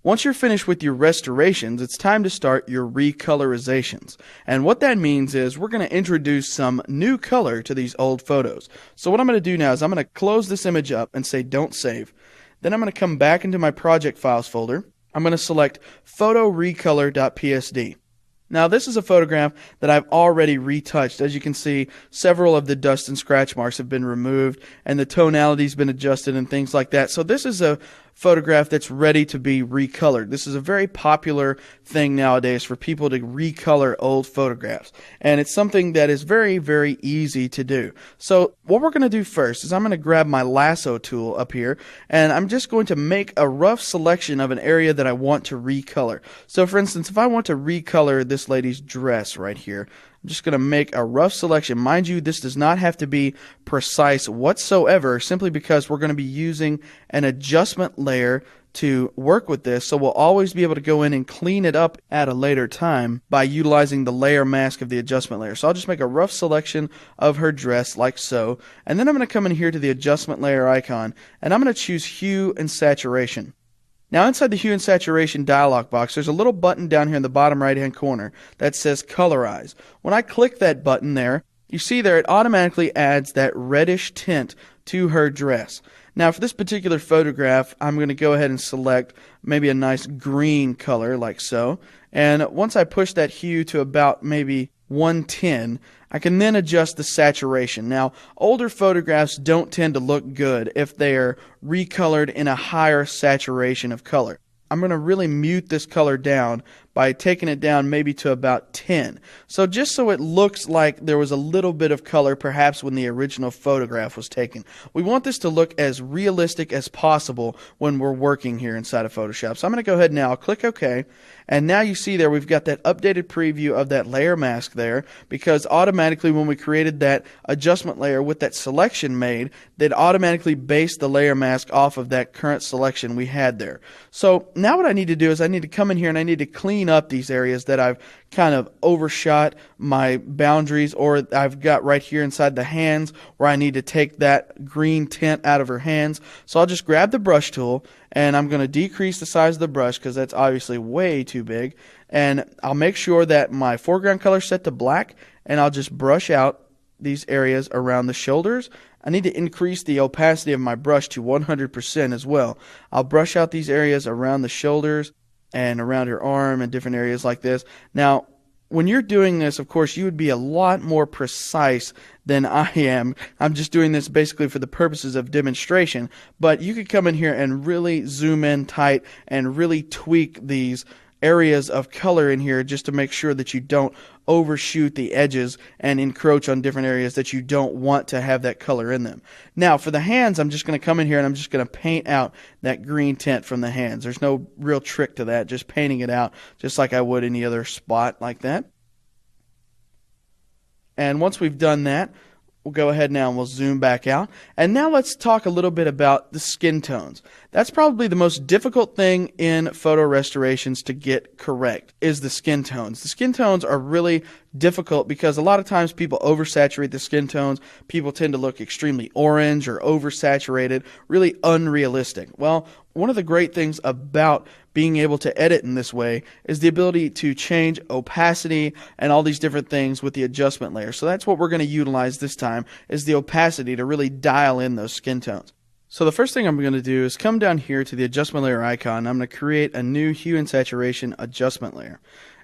Once you're finished with your restorations, it's time to start your recolorizations. And what that means is we're going to introduce some new color to these old photos. So what I'm going to do now is I'm going to close this image up and say don't save. Then I'm going to come back into my project files folder. I'm going to select photorecolor.psd. Now this is a photograph that I've already retouched. As you can see, several of the dust and scratch marks have been removed and the tonality's been adjusted and things like that. So this is a photograph that's ready to be recolored. This is a very popular thing nowadays for people to recolor old photographs. And it's something that is very, very easy to do. So what we're going to do first is I'm going to grab my lasso tool up here and I'm just going to make a rough selection of an area that I want to recolor. So for instance, if I want to recolor this lady's dress right here, I'm just going to make a rough selection. Mind you, this does not have to be precise whatsoever, simply because we're going to be using an adjustment layer to work with this, so we'll always be able to go in and clean it up at a later time by utilizing the layer mask of the adjustment layer. So I'll just make a rough selection of her dress like so, and then I'm going to come in here to the adjustment layer icon, and I'm going to choose hue and saturation. Now inside the hue and saturation dialog box, there's a little button down here in the bottom right hand corner that says colorize. When I click that button there, you see there it automatically adds that reddish tint to her dress. Now for this particular photograph, I'm going to go ahead and select maybe a nice green color like so. And once I push that hue to about maybe 110, I can then adjust the saturation. Now, older photographs don't tend to look good if they are recolored in a higher saturation of color. I'm going to really mute this color down by taking it down maybe to about 10. So just so it looks like there was a little bit of color perhaps when the original photograph was taken. We want this to look as realistic as possible when we're working here inside of Photoshop. So I'm going to go ahead now, click OK, and now you see there we've got that updated preview of that layer mask there, because automatically when we created that adjustment layer with that selection made, they'd automatically base the layer mask off of that current selection we had there. So now what I need to do is I need to come in here and I need to clean up these areas that I've kind of overshot my boundaries, or I've got right here inside the hands where I need to take that green tint out of her hands. So I'll just grab the brush tool and I'm going to decrease the size of the brush because that's obviously way too big, and I'll make sure that my foreground color is set to black, and I'll just brush out these areas around the shoulders. I need to increase the opacity of my brush to 100% as well. I'll brush out these areas around the shoulders and around her arm and different areas like this. Now, when you're doing this, of course, you would be a lot more precise than I am. I'm just doing this basically for the purposes of demonstration, but you could come in here and really zoom in tight and really tweak these areas of color in here just to make sure that you don't overshoot the edges and encroach on different areas that you don't want to have that color in them. Now for the hands, I'm just going to come in here and I'm just going to paint out that green tint from the hands. There's no real trick to that, just painting it out just like I would any other spot like that. And once we've done that, we'll go ahead now and we'll zoom back out. And now let's talk a little bit about the skin tones. That's probably the most difficult thing in photo restorations to get correct, is the skin tones. The skin tones are really difficult because a lot of times people oversaturate the skin tones. People tend to look extremely orange or oversaturated, really unrealistic. Well, one of the great things about being able to edit in this way is the ability to change opacity and all these different things with the adjustment layer. So that's what we're going to utilize this time, is the opacity to really dial in those skin tones. So the first thing I'm going to do is come down here to the adjustment layer icon. I'm going to create a new hue and saturation adjustment layer.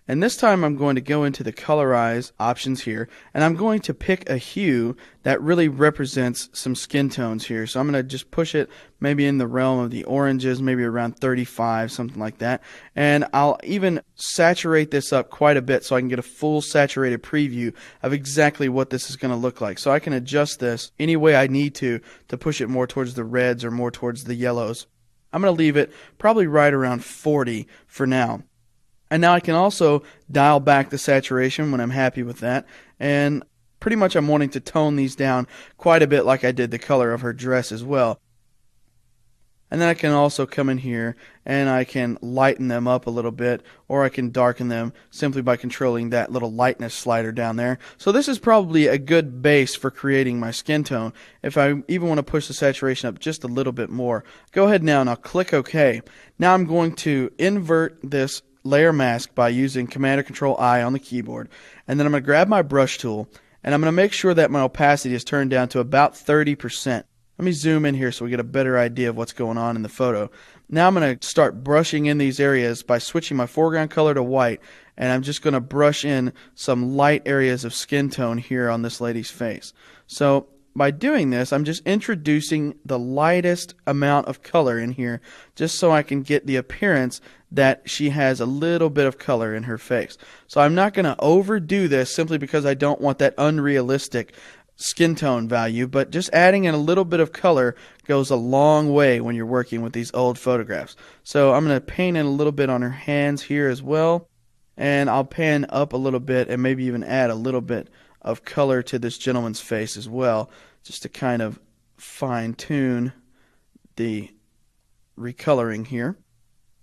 And this time I'm going to go into the colorize options here, and I'm going to pick a hue that really represents some skin tones here. So I'm going to just push it maybe in the realm of the oranges, maybe around 35, something like that. And I'll even saturate this up quite a bit so I can get a full saturated preview of exactly what this is going to look like. So I can adjust this any way I need to push it more towards the reds or more towards the yellows. I'm going to leave it probably right around 40 for now. And now I can also dial back the saturation when I'm happy with that. And pretty much I'm wanting to tone these down quite a bit like I did the color of her dress as well. And then I can also come in here and I can lighten them up a little bit, or I can darken them simply by controlling that little lightness slider down there. So this is probably a good base for creating my skin tone. If I even want to push the saturation up just a little bit more, go ahead now and I'll click OK. Now I'm going to invert this layer mask by using Command or Control I on the keyboard, and then I'm going to grab my brush tool and I'm going to make sure that my opacity is turned down to about 30%. Let me zoom in here so we get a better idea of what's going on in the photo. Now I'm going to start brushing in these areas by switching my foreground color to white, and I'm just going to brush in some light areas of skin tone here on this lady's face. So by doing this, I'm just introducing the lightest amount of color in here just so I can get the appearance that she has a little bit of color in her face. So I'm not going to overdo this simply because I don't want that unrealistic skin tone value, but just adding in a little bit of color goes a long way when you're working with these old photographs. So I'm going to paint in a little bit on her hands here as well, and I'll pan up a little bit and maybe even add a little bit of color to this gentleman's face as well, just to kind of fine-tune the recoloring here.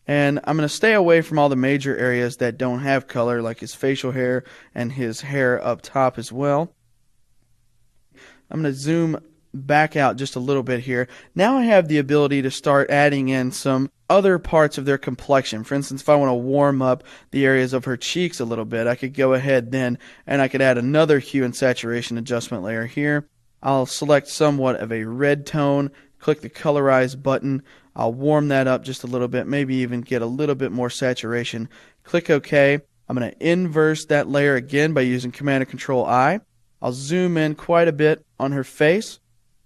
And I'm going to stay away from all the major areas that don't have color, like his facial hair and his hair up top as well. I'm going to zoom back out just a little bit here. Now I have the ability to start adding in some other parts of their complexion. For instance, if I want to warm up the areas of her cheeks a little bit, I could go ahead then and I could add another hue and saturation adjustment layer here. I'll select somewhat of a red tone, click the colorize button. I'll warm that up just a little bit, maybe even get a little bit more saturation. Click OK. I'm going to inverse that layer again by using Command or Control I. I'll zoom in quite a bit on her face,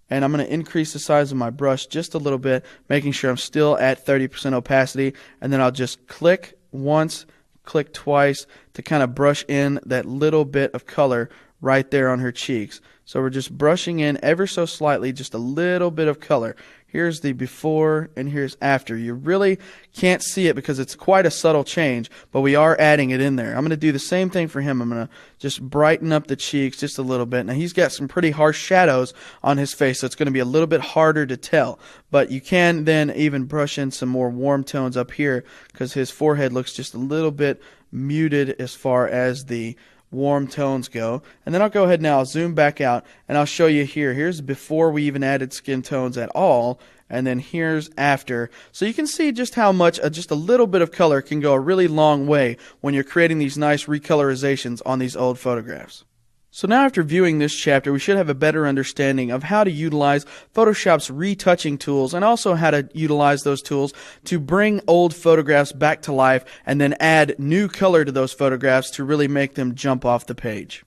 and I'm going to increase the size of my brush just a little bit, making sure I'm still at 30% opacity, and then I'll just click once, click twice to kind of brush in that little bit of color right there on her cheeks. So we're just brushing in ever so slightly, just a little bit of color. Here's the before and here's after. You really can't see it because it's quite a subtle change, but we are adding it in there. I'm going to do the same thing for him. I'm going to just brighten up the cheeks just a little bit. Now he's got some pretty harsh shadows on his face, so it's going to be a little bit harder to tell. But you can then even brush in some more warm tones up here because his forehead looks just a little bit muted as far as the warm tones go. And then I'll go ahead now, I'll zoom back out, and I'll show you here. Here's before we even added skin tones at all, and then here's after. So you can see just how much just a little bit of color can go a really long way when you're creating these nice recolorizations on these old photographs. So now after viewing this chapter, we should have a better understanding of how to utilize Photoshop's retouching tools and also how to utilize those tools to bring old photographs back to life and then add new color to those photographs to really make them jump off the page.